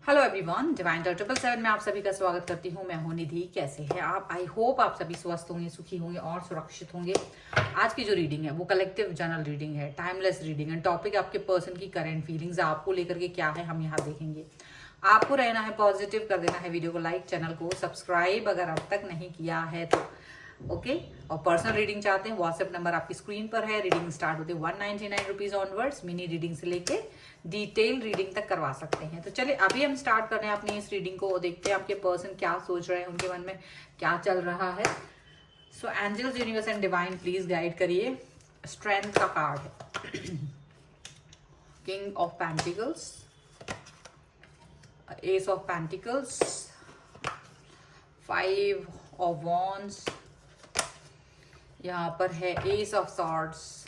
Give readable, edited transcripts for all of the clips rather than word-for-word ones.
Hello everyone, divine 777 में आप सभी का स्वागत करती हूँ। मैं हूँ निधि। कैसे हैं आप? आई होप आप सभी स्वस्थ होंगे, सुखी होंगे और सुरक्षित होंगे। आज की जो रीडिंग है वो कलेक्टिव जनरल रीडिंग है, टाइमलेस रीडिंग है। टॉपिक आपके पर्सन की करंट फीलिंग्स आपको लेकर के क्या है हम यहाँ देखेंगे। आपको रहना है पॉजिटिव, कर देना है वीडियो को लाइक, चैनल को सब्सक्राइब अगर अब तक नहीं किया है तो ओके। और पर्सनल रीडिंग चाहते हैं, व्हाट्सएप नंबर आपकी स्क्रीन पर है। रीडिंग स्टार्ट होती है 199 रुपीज ऑनवर्ड्स। मिनी रीडिंग से लेके डिटेल रीडिंग तक करवा सकते हैं। तो चलिए अभी हम स्टार्ट कर रहे हैं अपनी इस रीडिंग को। देखते हैं आपके पर्सन क्या सोच रहे हैं, उनके मन में क्या चल रहा है। So angels, universe and divine please guide करिए। स्ट्रेंथ का कार्ड है, king of pentacles, ace of pentacles, 5 of wands, यहाँ पर है एस ऑफ सॉर्ड्स,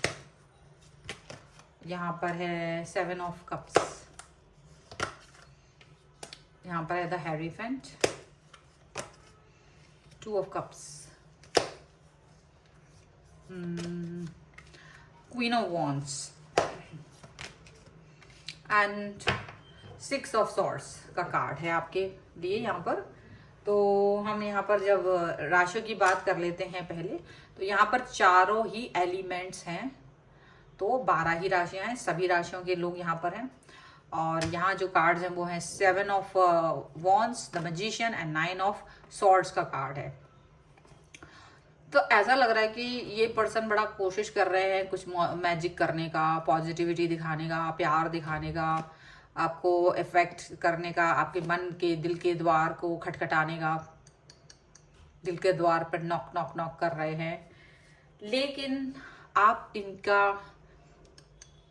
यहाँ पर है 7 ऑफ कप्स, यहाँ पर है the hierophant, 2 of cups, queen of wands and 6 of swords का कार्ड है आपके लिए यहाँ पर। तो हम यहाँ पर जब राशियों की बात कर लेते हैं पहले, तो यहाँ पर चारों ही एलिमेंट्स हैं। तो 12 ही राशियां हैं, सभी राशियों के लोग यहाँ पर हैं। और यहाँ जो कार्ड्स हैं वो हैं 7 of wands, the magician and 9 of swords का कार्ड है। तो ऐसा लग रहा है कि ये पर्सन बड़ा कोशिश कर रहे हैं कुछ मैजिक करने का, पॉजिटिविटी दिखाने का, प्यार दिखाने का, आपको इफेक्ट करने का, आपके मन के दिल के द्वार को खटखटाने का। दिल के द्वार पर नॉक नॉक नॉक कर रहे हैं, लेकिन आप इनका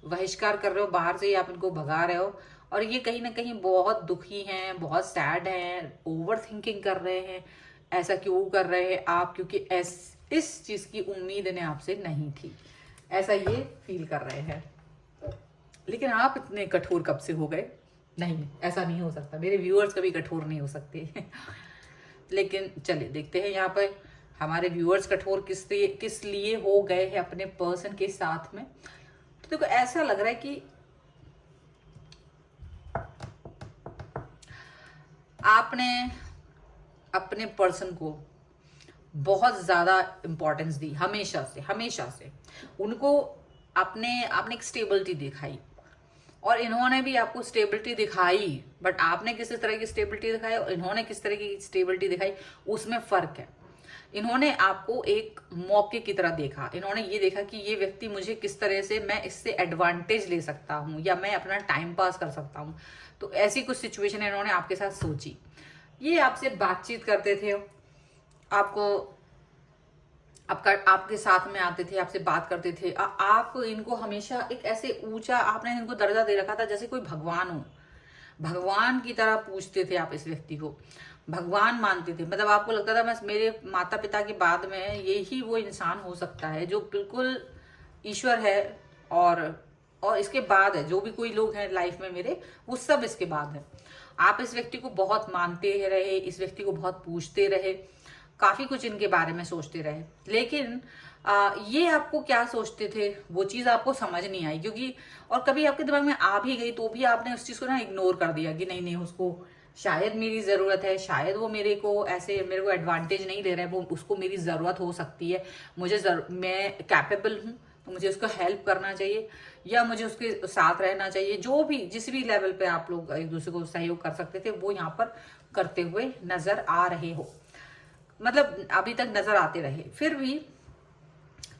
बहिष्कार कर रहे हो, बाहर से ही आप इनको भगा रहे हो। और ये कहीं ना कहीं बहुत दुखी हैं, बहुत सैड हैं, ओवर थिंकिंग कर रहे हैं। ऐसा क्यों कर रहे हैं आप? क्योंकि इस चीज की उम्मीद इन्हें आपसे नहीं थी, ऐसा ये फील कर रहे हैं। लेकिन आप इतने कठोर कब से हो गए? नहीं, ऐसा नहीं हो सकता। मेरे व्यूअर्स कभी कठोर नहीं हो सकते। लेकिन चलिए देखते हैं यहाँ पर हमारे व्यूअर्स कठोर किस लिए हो गए हैं अपने पर्सन के साथ में। तो देखो, ऐसा लग रहा है कि आपने अपने पर्सन को बहुत ज्यादा इंपॉर्टेंस दी, हमेशा से उनको आपने एक स्टेबिलिटी दिखाई और इन्होंने भी आपको स्टेबिलिटी दिखाई। बट आपने किस तरह की स्टेबिलिटी दिखाई और इन्होंने किस तरह की स्टेबिलिटी दिखाई, उसमें फर्क है। इन्होंने आपको एक मौके की तरह देखा। इन्होंने ये देखा कि ये व्यक्ति मुझे किस तरह से, मैं इससे एडवांटेज ले सकता हूँ या मैं अपना टाइम पास कर सकता हूँ। तो ऐसी कुछ सिचुएशन इन्होंने आपके साथ सोची। ये आपसे बातचीत करते थे, आपके साथ में आते थे, आपसे बात करते थे। आप इनको हमेशा एक ऐसे ऊंचा आपने इनको दर्जा दे रखा था जैसे कोई भगवान हो। भगवान की तरह पूछते थे आप इस व्यक्ति को, भगवान मानते थे। मतलब आपको लगता था बस मेरे माता पिता के बाद में यही वो इंसान हो सकता है जो बिल्कुल ईश्वर है, और इसके बाद है जो भी कोई लोग हैं लाइफ में मेरे, वो सब इसके बाद है। आप इस व्यक्ति को बहुत मानते रहे, इस व्यक्ति को बहुत पूछते रहे, काफी कुछ इनके बारे में सोचते रहे। लेकिन ये आपको क्या सोचते थे वो चीज आपको समझ नहीं आई, क्योंकि और कभी आपके दिमाग में आ भी गई तो भी आपने उस चीज को ना इग्नोर कर दिया कि नहीं उसको शायद मेरी जरूरत है, शायद वो मेरे को एडवांटेज नहीं दे रहा है, वो उसको मेरी जरूरत हो सकती है, मैं कैपेबल हूँ तो मुझे उसको हेल्प करना चाहिए या मुझे उसके साथ रहना चाहिए। जो भी जिस भी लेवल पे आप लोग एक दूसरे को सहयोग कर सकते थे वो यहाँ पर करते हुए नजर आ रहे हो, मतलब अभी तक नजर आते रहे। फिर भी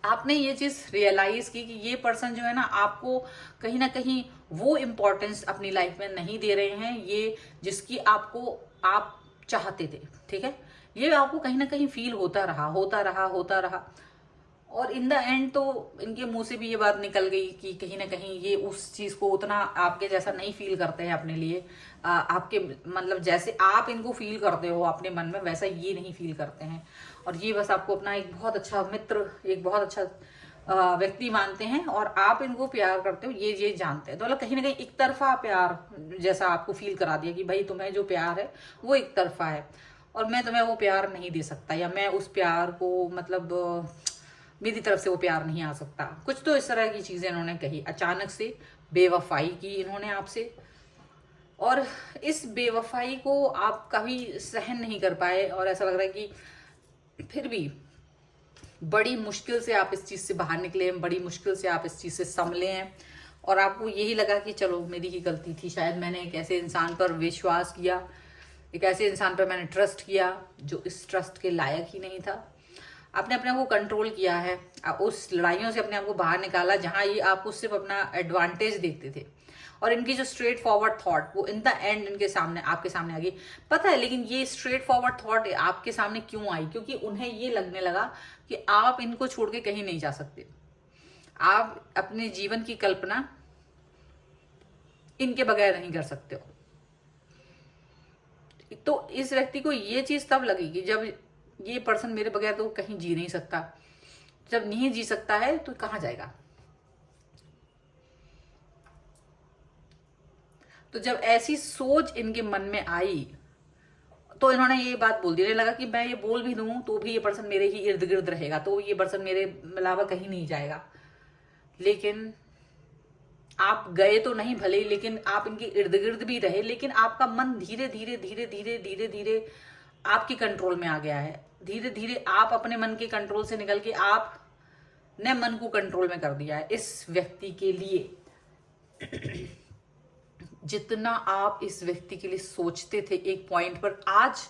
आपने ये चीज रियलाइज की कि ये पर्सन जो है ना आपको कहीं ना कहीं वो इम्पोर्टेंस अपनी लाइफ में नहीं दे रहे हैं, ये जिसकी आप चाहते थे। ठीक है, ये आपको कहीं ना कहीं फील होता रहा। और इन द एंड तो इनके मुंह से भी ये बात निकल गई कि कहीं ना कहीं ये उस चीज को उतना आपके जैसा नहीं फील करते हैं अपने लिए। आपके मतलब जैसे आप इनको फील करते हो अपने मन में, वैसा ये नहीं फील करते हैं। और ये बस आपको अपना एक बहुत अच्छा मित्र, एक बहुत अच्छा व्यक्ति मानते हैं और आप इनको प्यार करते हो, ये जानते हैं। तो मतलब कहीं ना कहीं एक तरफा प्यार जैसा आपको फील करा दिया कि भाई तुम्हें जो प्यार है वो एक तरफा है और मैं तुम्हें वो प्यार नहीं दे सकता, या मैं उस प्यार को मतलब मेरी तरफ से वो प्यार नहीं आ सकता। कुछ तो इस तरह की चीजें इन्होंने कही। अचानक से बेवफाई की इन्होंने आपसे, और इस बेवफाई को आप कभी सहन नहीं कर पाए और ऐसा लग रहा है कि फिर भी बड़ी मुश्किल से आप इस चीज़ से बाहर निकले हैं, बड़ी मुश्किल से आप इस चीज़ से संभले हैं और आपको यही लगा कि चलो मेरी ही गलती थी, शायद मैंने एक ऐसे इंसान पर विश्वास किया, एक ऐसे इंसान पर मैंने ट्रस्ट किया जो इस ट्रस्ट के लायक ही नहीं था। आपने अपने आप को कंट्रोल किया है, उस लड़ाइयों से अपने आप को बाहर निकाला जहां ये आपको सिर्फ अपना एडवांटेज देखते थे और इनकी जो स्ट्रेट फॉरवर्ड थॉट वो इन द एंड इनके सामने आपके सामने आ गई। पता है लेकिन ये स्ट्रेट फॉरवर्ड थॉट आपके सामने क्यों आई? क्योंकि उन्हें ये लगने लगा कि आप इनको छोड़ के कहीं नहीं जा सकते, आप अपने जीवन की कल्पना इनके बगैर नहीं कर सकते हो। तो इस व्यक्ति को ये चीज तब लगेगी जब ये पर्सन मेरे बगैर तो कहीं जी नहीं सकता, जब नहीं जी सकता है तो कहां जाएगा। तो जब ऐसी सोच इनके मन में आई तो इन्होंने ये बात बोल दी, इन्हें लगा कि मैं ये बोल भी दूं तो भी ये पर्सन मेरे ही इर्द गिर्द रहेगा, तो ये पर्सन मेरे अलावा कहीं नहीं जाएगा। लेकिन आप गए तो नहीं भले, लेकिन आप इनके इर्द गिर्द भी रहे, लेकिन आपका मन धीरे धीरे धीरे धीरे धीरे धीरे आपके कंट्रोल में आ गया है। धीरे धीरे आप अपने मन के कंट्रोल से निकल के आपने मन को कंट्रोल में कर दिया है इस व्यक्ति के लिए। जितना आप इस व्यक्ति के लिए सोचते थे एक पॉइंट पर, आज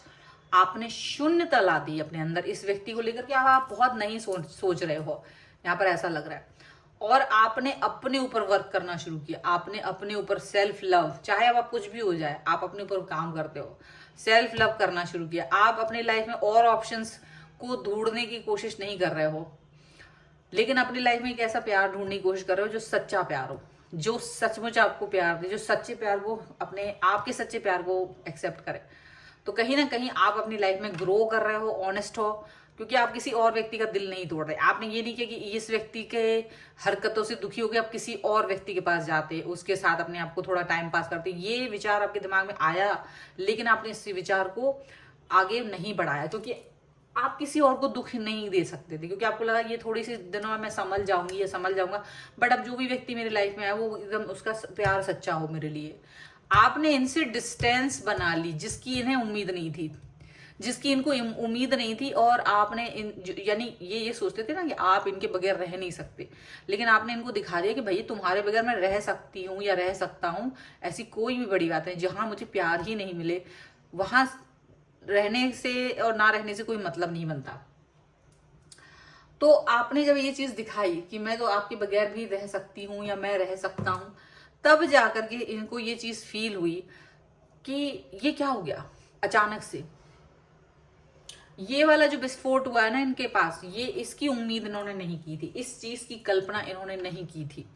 आपने शून्यता ला दी अपने अंदर इस व्यक्ति को लेकर के। आप बहुत नहीं सोच रहे हो, यहाँ पर ऐसा लग रहा है। और आपने अपने ऊपर वर्क करना शुरू किया, आपने अपने ऊपर सेल्फ लव, चाहे अब आप कुछ भी हो जाए आप अपने ऊपर काम करते हो, सेल्फ लव करना शुरू किया। आप अपनी लाइफ में और ऑप्शंस को ढूंढने की कोशिश नहीं कर रहे हो, लेकिन अपनी लाइफ में एक ऐसा प्यार ढूंढने की कोशिश कर रहे हो जो सच्चा प्यार हो, जो सचमुच आपको प्यार दे, जो सच्चे प्यार को अपने आपके सच्चे प्यार को एक्सेप्ट करे। तो कहीं ना कहीं आप अपनी लाइफ में ग्रो कर रहे हो, ऑनेस्ट हो, क्योंकि आप किसी और व्यक्ति का दिल नहीं तोड़ रहे। आपने ये नहीं किया कि इस व्यक्ति के हरकतों से दुखी होकर आप किसी और व्यक्ति के पास जाते, उसके साथ अपने आप को थोड़ा टाइम पास करते। ये विचार आपके दिमाग में आया, लेकिन आपने इस विचार को आगे नहीं बढ़ाया, क्योंकि आप किसी और को दुख नहीं दे सकते थे, क्योंकि आपको लगा ये थोड़ी सी दिनों में मैं संभल जाऊंगी या संभल जाऊंगा। बट अब जो भी व्यक्ति मेरी लाइफ में आया वो एकदम उसका प्यार सच्चा हो मेरे लिए। आपने इनसे डिस्टेंस बना ली जिसकी इन्हें उम्मीद नहीं थी, जिसकी इनको उम्मीद नहीं थी। और आपने यानी ये सोचते थे ना कि आप इनके बगैर रह नहीं सकते, लेकिन आपने इनको दिखा दिया कि भाई तुम्हारे बगैर मैं रह सकती हूँ या रह सकता हूँ। ऐसी कोई भी बड़ी बात है, जहां मुझे प्यार ही नहीं मिले वहां रहने से और ना रहने से कोई मतलब नहीं बनता। तो आपने जब ये चीज दिखाई कि मैं तो आपके बगैर भी रह सकती हूँ या मैं रह सकता हूँ, तब जाकर के इनको ये चीज फील हुई कि ये क्या हो गया अचानक से। ये वाला जो विस्फोट हुआ है ना इनके पास, ये इसकी उम्मीद इन्होंने नहीं की थी, इस चीज की कल्पना इन्होंने नहीं की थी,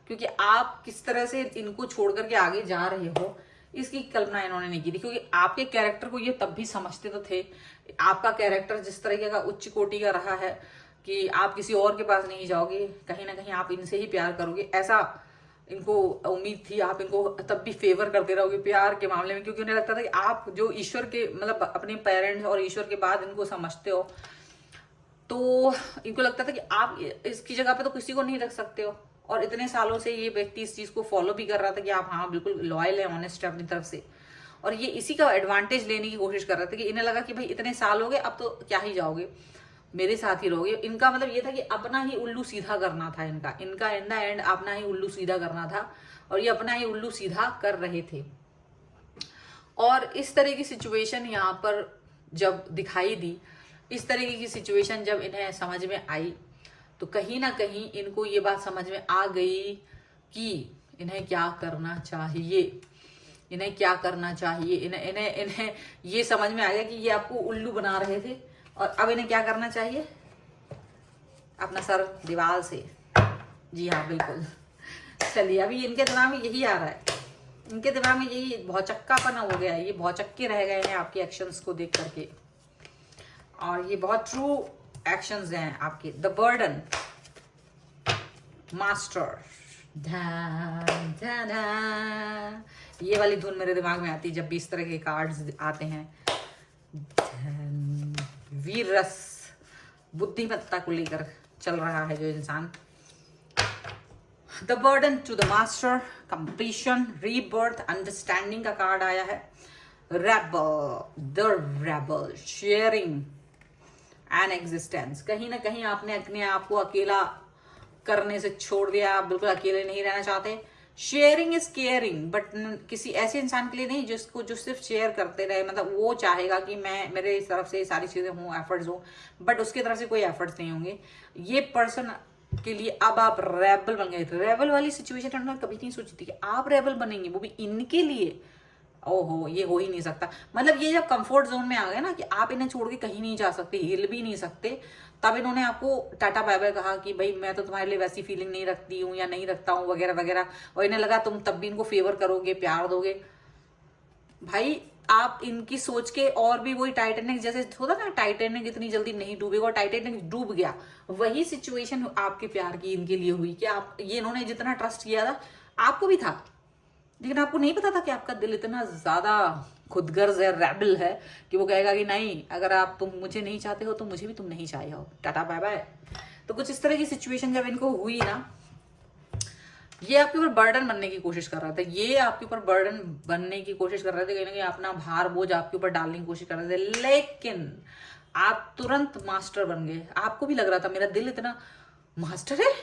क्योंकि आप किस तरह से इनको छोड़ करके आगे जा रहे हो इसकी कल्पना इन्होंने नहीं की थी। क्योंकि आपके कैरेक्टर को ये तब भी समझते तो थे, आपका कैरेक्टर जिस तरीके का उच्च कोटि का रहा है कि आप किसी और के पास नहीं जाओगे, कहीं ना कहीं आप इनसे ही प्यार करोगे, ऐसा इनको उम्मीद थी। आप इनको तब भी फेवर करते रहोगे प्यार के मामले में, क्योंकि उन्हें लगता था कि आप जो ईश्वर के मतलब अपने पेरेंट्स और ईश्वर के बाद इनको समझते हो, तो इनको लगता था कि आप इसकी जगह पे तो किसी को नहीं रख सकते हो। और इतने सालों से ये व्यक्ति इस चीज को फॉलो भी कर रहा था कि आप हाँ बिल्कुल लॉयल है, ऑनेस्ट है अपनी तरफ से, और ये इसी का एडवांटेज लेने की कोशिश कर रहे थे कि इन्हें लगा कि भाई इतने साल हो गए अब तो क्या ही जाओगे, मेरे साथ ही रहोगे। इनका मतलब ये था कि अपना ही उल्लू सीधा करना था, इनका इन द एंड अपना ही उल्लू सीधा करना था, और ये अपना ही उल्लू सीधा कर रहे थे। और इस तरह की सिचुएशन यहाँ पर जब दिखाई दी, इस तरह की सिचुएशन जब इन्हें समझ में आई, तो कहीं ना कहीं इनको ये बात समझ में आ गई कि इन्हें क्या करना चाहिए, इन्हें क्या करना चाहिए। इन्हें इन्हें इन्हें ये समझ में आ गया कि ये आपको उल्लू बना रहे थे, और अब इन्हें क्या करना चाहिए, अपना सर दीवार से। जी हाँ बिल्कुल। चलिए अभी इनके दिमाग में यही आ रहा है, इनके दिमाग में यही भौचक्कापन हो गया है, ये भौचक्के रह गए हैं आपके एक्शंस को देख करके, और ये बहुत ट्रू एक्शंस हैं आपके। द बर्डन मास्टर, ये वाली धुन मेरे दिमाग में आती है जब भी इस तरह के कार्ड्स आते हैं। वीर रस, बुद्धिमत्ता को लेकर चल रहा है जो इंसान, the burden to the master, completion, rebirth, understanding का कार्ड आया है, rebel, the rebel, sharing and existence. कहीं ना कहीं आपने अपने आप को अकेला करने से छोड़ दिया, आप बिल्कुल अकेले नहीं रहना चाहते। शेयरिंग इज केयरिंग, बट किसी ऐसे इंसान के लिए नहीं जो सिर्फ शेयर करते रहे, मतलब वो चाहेगा कि मैं मेरे इस तरफ से सारी चीजें हों, एफर्ट्स हों, बट उसकी तरफ से कोई एफर्ट्स नहीं होंगे। ये पर्सन के लिए अब आप रेबल बन गए थे। रेबल वाली सिचुएशन उन्होंने कभी नहीं सोची थी कि आप रेबल बनेंगे, वो भी इनके लिए। ओहो, ये हो ही नहीं सकता। मतलब ये जब कंफर्ट जोन में आ गए ना कि आप इन्हें छोड़ के कहीं नहीं जा सकते, हिल भी नहीं सकते, तब इन्होंने आपको टाटा बाय बाय कहा कि भाई मैं तो तुम्हारे लिए वैसी फीलिंग नहीं रखती हूँ या नहीं रखता हूँ वगैरह वगैरह। और इन्हें लगा तुम तब भी इनको फेवर करोगे, प्यार दोगे। भाई आप इनकी सोच के और भी वही टाइटैनिक जैसे होता ना, टाइटैनिक इतनी जल्दी नहीं डूबेगा, और टाइटैनिक डूब गया। वही सिचुएशन आपके प्यार की इनके लिए हुई कि आप ये इन्होंने जितना ट्रस्ट किया था आपको भी था, लेकिन आपको नहीं पता था कि आपका दिल इतना ज्यादा खुदगर्ज है, रेबल है कि वो कहेगा कि नहीं, अगर आप तुम मुझे नहीं चाहते हो तो मुझे भी तुम नहीं चाहे हो, टाटा बाय बाय। तो कुछ इस तरह की सिचुएशन जब इनको हुई ना, ये आपके ऊपर बर्डन बनने की कोशिश कर रहा था, ये आपके ऊपर बर्डन बनने की कोशिश कर रहे थे, कहीं ना कहीं अपना भार बोझ आपके ऊपर डालने की कोशिश कर रहे थे, लेकिन आप तुरंत मास्टर बन गए। आपको भी लग रहा था मेरा दिल इतना मास्टर है,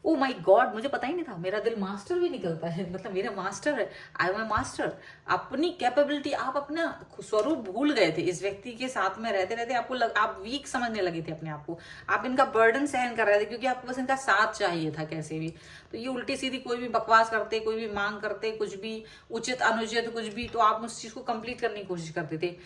ओ माय गॉड, मुझे पता ही नहीं था मेरा दिल मास्टर भी निकलता है, मतलब मेरा मास्टर है, आई एम ए मास्टर। अपनी कैपेबिलिटी, आप अपना स्वरूप भूल गए थे इस व्यक्ति के साथ में रहते रहते। आप वीक समझने लगे थे अपने आप को, आप इनका बर्डन सहन कर रहे थे क्योंकि आपको बस इनका साथ चाहिए था कैसे भी। तो ये उल्टी सीधी कोई भी बकवास करते, कोई भी मांग करते, कुछ भी उचित अनुचित कुछ भी, तो आप उस चीज को कंप्लीट करने की कोशिश करते थे।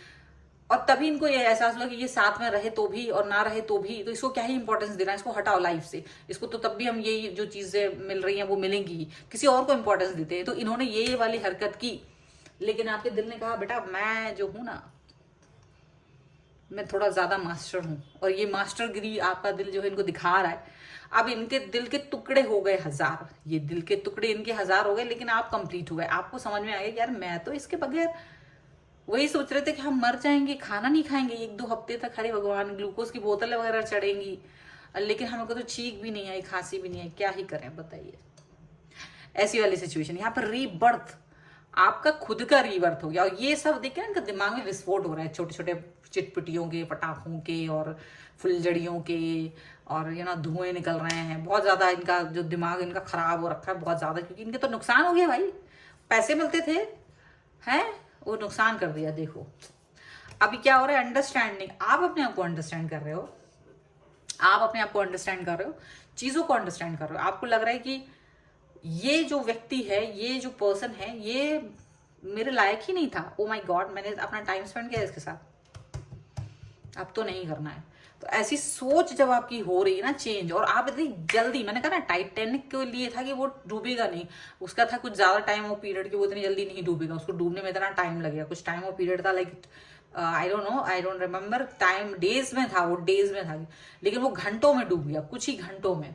और तभी इनको ये एहसास हुआ कि ये साथ में रहे तो भी और ना रहे तो भी, तो इसको क्या ही इंपॉर्टेंस देना है, इसको हटाओ लाइफ से, इसको तो तब भी हम यही जो चीजें मिल रही हैं वो मिलेंगी ही, किसी और को इंपॉर्टेंस देते हैं। तो इन्होंने ये वाली हरकत की, लेकिन आपके दिल ने कहा बेटा मैं जो हूं ना, मैं थोड़ा ज्यादा मास्टर हूं, और ये मास्टरगिरी आपका दिल जो है इनको दिखा रहा है। अब इनके दिल के टुकड़े हो गए 1000, ये दिल के टुकड़े इनके 1000 हो गए, लेकिन आप कंप्लीट हुए। आपको समझ में आ गया यार मैं तो इसके बगैर, वही सोच रहे थे कि हम मर जाएंगे, खाना नहीं खाएंगे 1-2 हफ्ते तक, हरे भगवान ग्लूकोज की बोतलें वगैरह चढ़ेंगी, लेकिन हमको तो छींक भी नहीं आई, खांसी भी नहीं आई, क्या ही करें बताइए। ऐसी वाली सिचुएशन। यहाँ पर रीबर्थ, आपका खुद का रीबर्थ हो गया। और ये सब देख के इनका दिमाग में विस्फोट हो रहा है, छोटे छोटे चिटपिटियों के, पटाखों के और फुलझड़ियों के, और धुएं निकल रहे हैं बहुत ज्यादा। इनका जो दिमाग इनका खराब हो रखा है बहुत ज्यादा, क्योंकि इनके तो नुकसान हो गया भाई। पैसे मिलते थे हैं, वो नुकसान कर दिया। देखो अभी क्या हो रहा है, अंडरस्टैंडिंग। आप अपने आप को अंडरस्टैंड कर रहे हो, आप अपने आप को अंडरस्टैंड कर रहे हो, चीजों को अंडरस्टैंड कर रहे हो। आपको लग रहा है कि ये जो व्यक्ति है, ये जो पर्सन है, ये मेरे लायक ही नहीं था। ओ माय गॉड, मैंने अपना टाइम स्पेंड किया इसके साथ, अब तो नहीं करना है। तो ऐसी सोच जब आपकी हो रही है ना चेंज, और आप इतनी जल्दी, मैंने कहा ना टाइटैनिक के लिए था कि वो डूबेगा नहीं, उसका था कुछ ज्यादा टाइम और पीरियड की, वो इतनी जल्दी नहीं डूबेगा, उसको डूबने में इतना टाइम लगेगा। कुछ टाइम और पीरियड था, like I don't know, I don't remember time, days में था, वो डेज में था, लेकिन वो घंटों में डूब गया, कुछ ही घंटों में।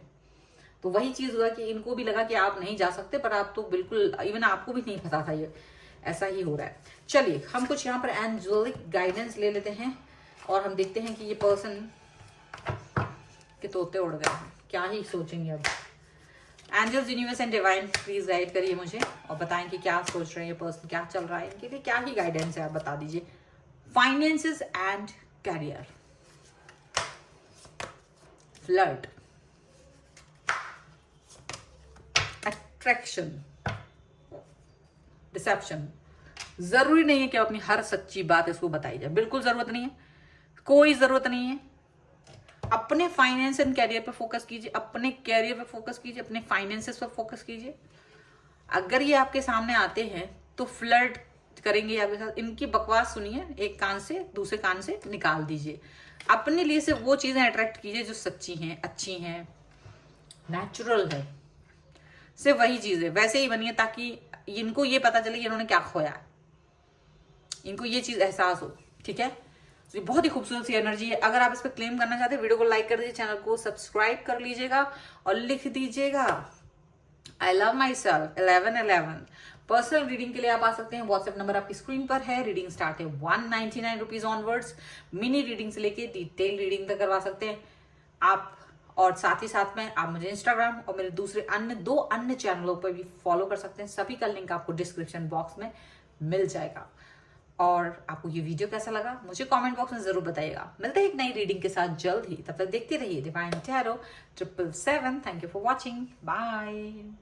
तो वही चीज हुआ कि इनको भी लगा कि आप नहीं जा सकते, पर आप तो बिल्कुल, इवन आपको भी नहीं पता था ये ऐसा ही हो रहा है। चलिए हम कुछ यहाँ पर एंजेलिक गाइडेंस ले लेते हैं, और हम देखते हैं कि ये पर्सन के तोते उड़ गए हैं, क्या ही सोचेंगे अब। Angels, universe and divine please guide करिए मुझे, और बताएं कि क्या सोच रहे हैं ये पर्सन, क्या चल रहा है इनके लिए, क्या ही गाइडेंस है, आप बता दीजिए। Finances and career, flirt, attraction, deception. जरूरी नहीं है कि अपनी हर सच्ची बात इसको बताई जाए, बिल्कुल जरूरत नहीं है, कोई जरूरत नहीं है। अपने फाइनेंस एंड कैरियर पे फोकस कीजिए, अपने कैरियर पे फोकस कीजिए, अपने फाइनेंसेस पे फोकस कीजिए। अगर ये आपके सामने आते हैं तो फ्लर्ट करेंगे आपके साथ, इनकी बकवास सुनिए, एक कान से दूसरे कान से निकाल दीजिए। अपने लिए सिर्फ वो चीजें अट्रैक्ट कीजिए जो सच्ची हैं, अच्छी हैं, नेचुरल है, सिर्फ वही चीज है, वैसे ही बनिए, ताकि इनको ये पता चले कि इन्होंने क्या खोया, इनको ये चीज एहसास हो। ठीक है, तो ये बहुत ही खूबसूरत सी एनर्जी है। अगर आप इस पर क्लेम करना चाहते हैं, वीडियो को लाइक कर दीजिए, चैनल को सब्सक्राइब कर लीजिएगा, और लिख दीजिएगा I love my self 1111। Personal reading के लिए आप आ सकते हैं, व्हाट्सएप नंबर आपकी स्क्रीन पर है। रीडिंग स्टार्ट है 199 रुपीज ऑनवर्ड्स। मिनी रीडिंग से लेके डिटेल रीडिंग तक करवा सकते हैं आप, और साथ ही साथ में आप मुझे इंस्टाग्राम और मेरे दूसरे दो अन्य चैनलों पर भी फॉलो कर सकते हैं। सभी का लिंक आपको डिस्क्रिप्शन बॉक्स में मिल जाएगा। और आपको ये वीडियो कैसा लगा मुझे कमेंट बॉक्स में जरूर बताइएगा। मिलते हैं एक नई रीडिंग के साथ जल्द ही, तब तक देखते रहिए divine tarot 777। Thank you for watching, bye.